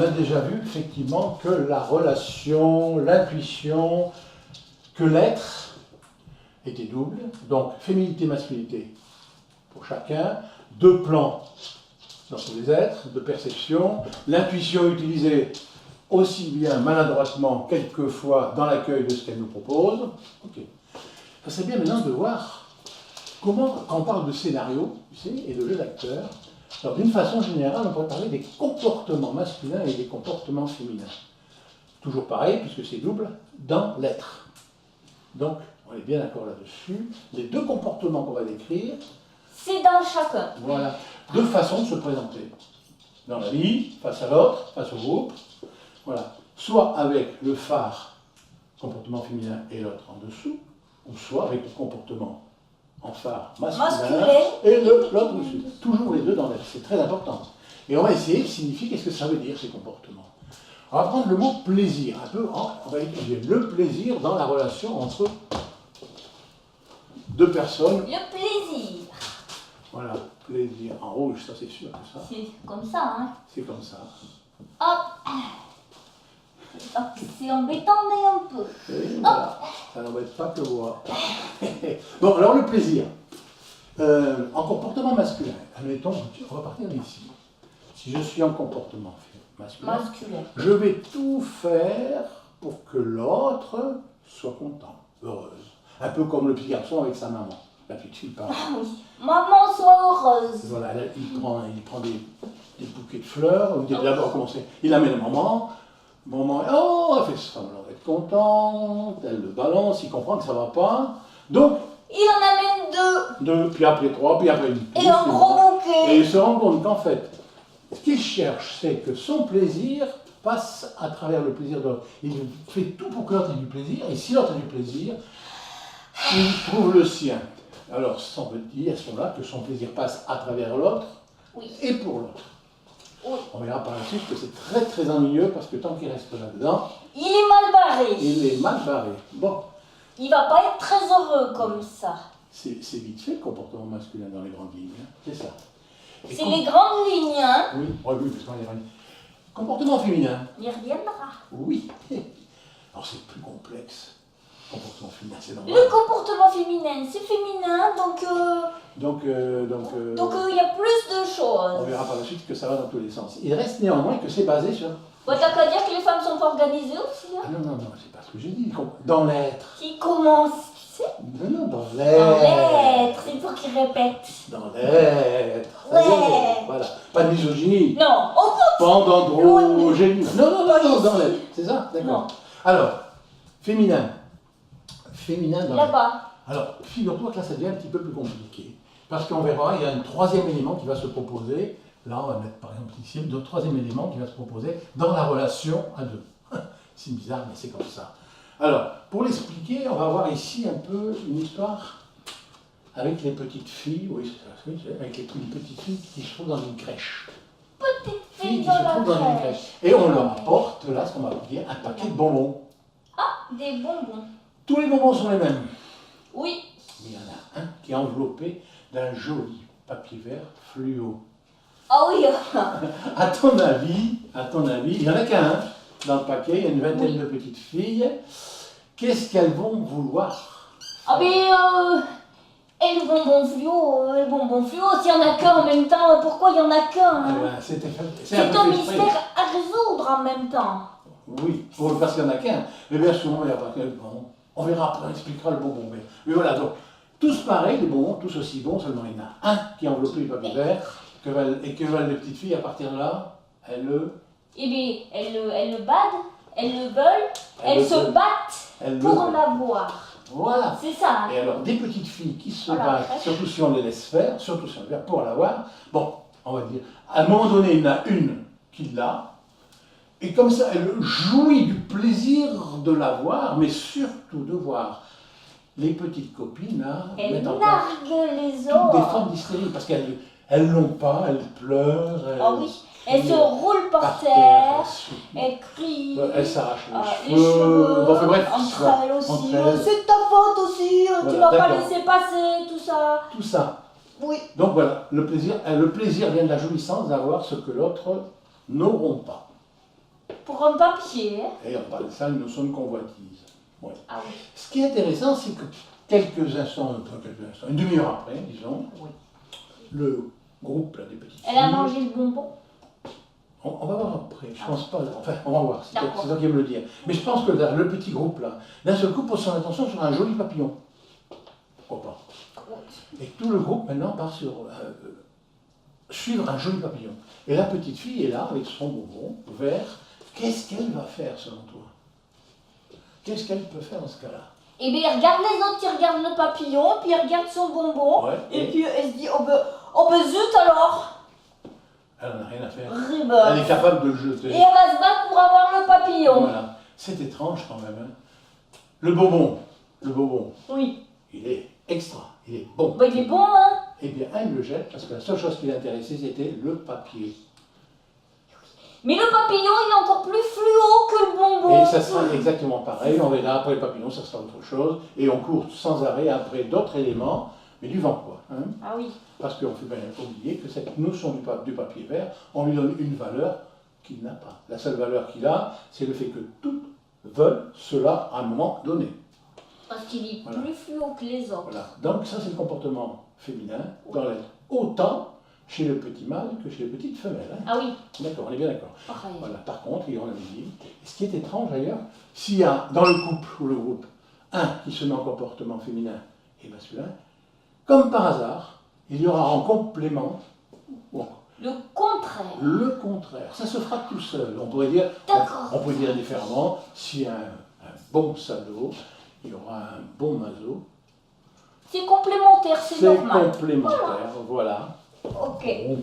a déjà vu effectivement que la relation, l'intuition, que l'être était double. Donc féminité, masculinité pour chacun, deux plans dans tous les êtres, de perception, l'intuition utilisée aussi bien maladroitement, quelquefois, dans l'accueil de ce qu'elle nous propose. Ok. Ça serait bien maintenant de voir comment, quand on parle de scénario, tu sais, et de jeu d'acteur, alors d'une façon générale, on pourrait parler des comportements masculins et des comportements féminins. Toujours pareil, puisque c'est double, dans l'être. Donc, on est bien d'accord là-dessus. Les deux comportements qu'on va décrire, c'est dans chacun. Voilà. Deux façons de se présenter. Dans la vie, face à l'autre, face au groupe. Voilà. Soit avec le phare, comportement féminin, et l'autre en dessous, ou soit avec le comportement en phare masculin et l'autre dessus. Toujours les deux dans l'être. C'est très important. Et on va essayer de signifier qu'est-ce que ça veut dire, ces comportements. On va prendre le mot plaisir. Un peu, on va étudier le plaisir dans la relation entre deux personnes. Le plaisir. Voilà, plaisir. En rouge, ça c'est sûr que ça. C'est comme ça, hein. C'est comme ça. Hop. Hop, c'est embêtant, mais un peu. Et voilà, ça n'embête pas que moi. Bon, alors le plaisir. En comportement masculin, admettons, on va partir d'ici. Si je suis en comportement masculin, je vais tout faire pour que l'autre soit content, heureuse. Un peu comme le petit garçon avec sa maman. La petite fille parle. Ah oui. Maman, sois heureuse. Voilà, il prend des bouquets de fleurs. D'abord, commencer. Il amène à maman. Maman, oh, elle fait semblant d'être contente. Elle le balance. Il comprend que ça ne va pas. Donc, il en amène deux. Puis après trois, puis après une. Et un gros bouquet. Et il se rend compte qu'en fait, ce qu'il cherche, c'est que son plaisir passe à travers le plaisir de l'autre. Il fait tout pour que l'autre ait du plaisir. Et si l'autre a du plaisir, il trouve le sien. Alors, ça veut dire à ce moment-là que son plaisir passe à travers l'autre et pour l'autre. Oui. On verra par la suite que c'est très très ennuyeux parce que tant qu'il reste là-dedans, il est mal barré. Il est mal barré. Bon. Il va pas être très heureux comme ça. C'est vite fait le comportement masculin dans les grandes lignes. Hein. C'est ça. C'est les grandes lignes, hein. Oui, parce qu'on est comportement féminin. Il reviendra. Oui. Alors c'est plus complexe. Comportement féminin, c'est normal. Le comportement féminin, c'est féminin, donc il y a plus de choses. On verra par la suite que ça va dans tous les sens. Il reste néanmoins que c'est basé sur... T'as qu'à dire que les femmes sont organisées aussi, hein. Ah non, c'est pas ce que j'ai dit. Dans l'être. Qui commence, tu sais. Non, dans l'être. Dans l'être, il faut qu'il répète. Dans l'être. Voilà. Pas de misogynie. Non, pas d'androgénie. Non, dans l'être. C'est ça? D'accord. Alors, féminin. Féminin dans là-bas. Alors, figure-toi que là, ça devient un petit peu plus compliqué. Parce qu'on verra, il y a un troisième élément qui va se proposer. Là, on va mettre par exemple ici le troisième élément qui va se proposer dans la relation à deux. C'est bizarre, mais c'est comme ça. Alors, pour l'expliquer, on va voir ici un peu une histoire avec les petites filles. Oui, c'est ça, avec les petites filles qui se trouvent dans une crèche. Petites filles qui se trouvent dans une crèche. Et on leur apporte, là, ce qu'on va dire, un paquet de bonbons. Ah, des bonbons. Tous les bonbons sont les mêmes. Oui. Il y en a un qui est enveloppé d'un joli papier vert fluo. Ah oui. À ton avis, il n'y en a qu'un dans le paquet, il y a une vingtaine de petites filles. Qu'est-ce qu'elles vont vouloir? Ah mais et le bonbon fluo, s'il y en a qu'un en même temps, pourquoi il y en a qu'un, hein? C'est un mystère à résoudre en même temps. Oui, parce qu'il n'y en a qu'un. Mais bien souvent, il n'y a pas qu'un. Bon, on verra après, on expliquera le bonbon. Mais voilà, donc, tous pareils, les bonbons, tous aussi bons, seulement il y en a un qui est enveloppé du papier vert, et que veulent les petites filles à partir de là? Elles le badent, elles le veulent, elles se battent pour en avoir. Voilà. C'est ça. Hein. Et alors, des petites filles qui se battent, surtout si on les laisse faire, pour l'avoir, bon, on va dire, à un moment donné, il y en a une qui l'a, et comme ça, elle jouit du plaisir de l'avoir, mais surtout de voir les petites copines là, elles narguent les autres. Des formes d'hystérie, parce qu'elles l'ont pas, elles pleurent. Oh oui. Elles se roulent par terre, elles crient, elles s'arrachent les cheveux. Bon, bref, entre elles aussi. C'est ta faute aussi, tu l'as pas laissé passer, tout ça. Tout ça. Oui. Donc voilà, le plaisir vient de la jouissance d'avoir ce que l'autre n'auront pas. Pour un papier. Et on parle de ça, une notion de convoitise. Ouais. Ah oui. Ce qui est intéressant, c'est que une demi-heure après, disons, Oui. le groupe là, des petites Elle a filles, mangé le bonbon. on va voir après, je Ah. pense pas, enfin on va voir, c'est D'accord. toi qui vas me le dire. Mais je pense que le petit groupe là, d'un seul coup pose son attention sur un joli papillon. Pourquoi pas? Et tout le groupe maintenant part sur suivre un joli papillon. Et la petite fille est là avec son bonbon vert. Qu'est-ce qu'elle va faire selon toi? Qu'est-ce qu'elle peut faire dans ce cas-là? Et bien, il regarde les autres qui regardent le papillon, puis il regarde son bonbon, Ouais, et puis elle se dit, oh ben zut alors. Elle n'en a rien à faire. Ribot. Elle est capable de le jeter. Et elle va se battre pour avoir le papillon. Voilà. C'est étrange quand même. Hein. Le bonbon, Oui. il est extra, il est bon. Ben, il est bon, hein. Eh bien, elle le jette parce que la seule chose qui l'intéressait, c'était le papier. Mais le papillon, il est encore plus fluo que le bonbon. Et ça sera exactement pareil. On verra après le papillon, ça sera autre chose. Et on court sans arrêt après d'autres éléments, mais du vent, quoi. Hein. Ah oui. Parce qu'on ne fait bien oublier que cette notion du papier vert, on lui donne une valeur qu'il n'a pas. La seule valeur qu'il a, c'est le fait que toutes veulent cela à un moment donné. Parce qu'il est Voilà. plus fluo que les autres. Voilà. Donc ça, c'est le comportement féminin dans l'être. Autant chez le petit mâle que chez les petites femelles. Hein. Ah oui. D'accord, on est bien d'accord. Pareil. Voilà. Par contre, et on avait dit, et ce qui est étrange d'ailleurs, s'il y a dans le couple ou le groupe un qui se met en comportement féminin et masculin, comme par hasard, il y aura en complément Le contraire. le contraire. Ça se fera tout seul. On pourrait dire, différemment, si un bon salaud, il y aura un bon maso. C'est complémentaire, c'est C'est normal. complémentaire, voilà. Ok. Bon.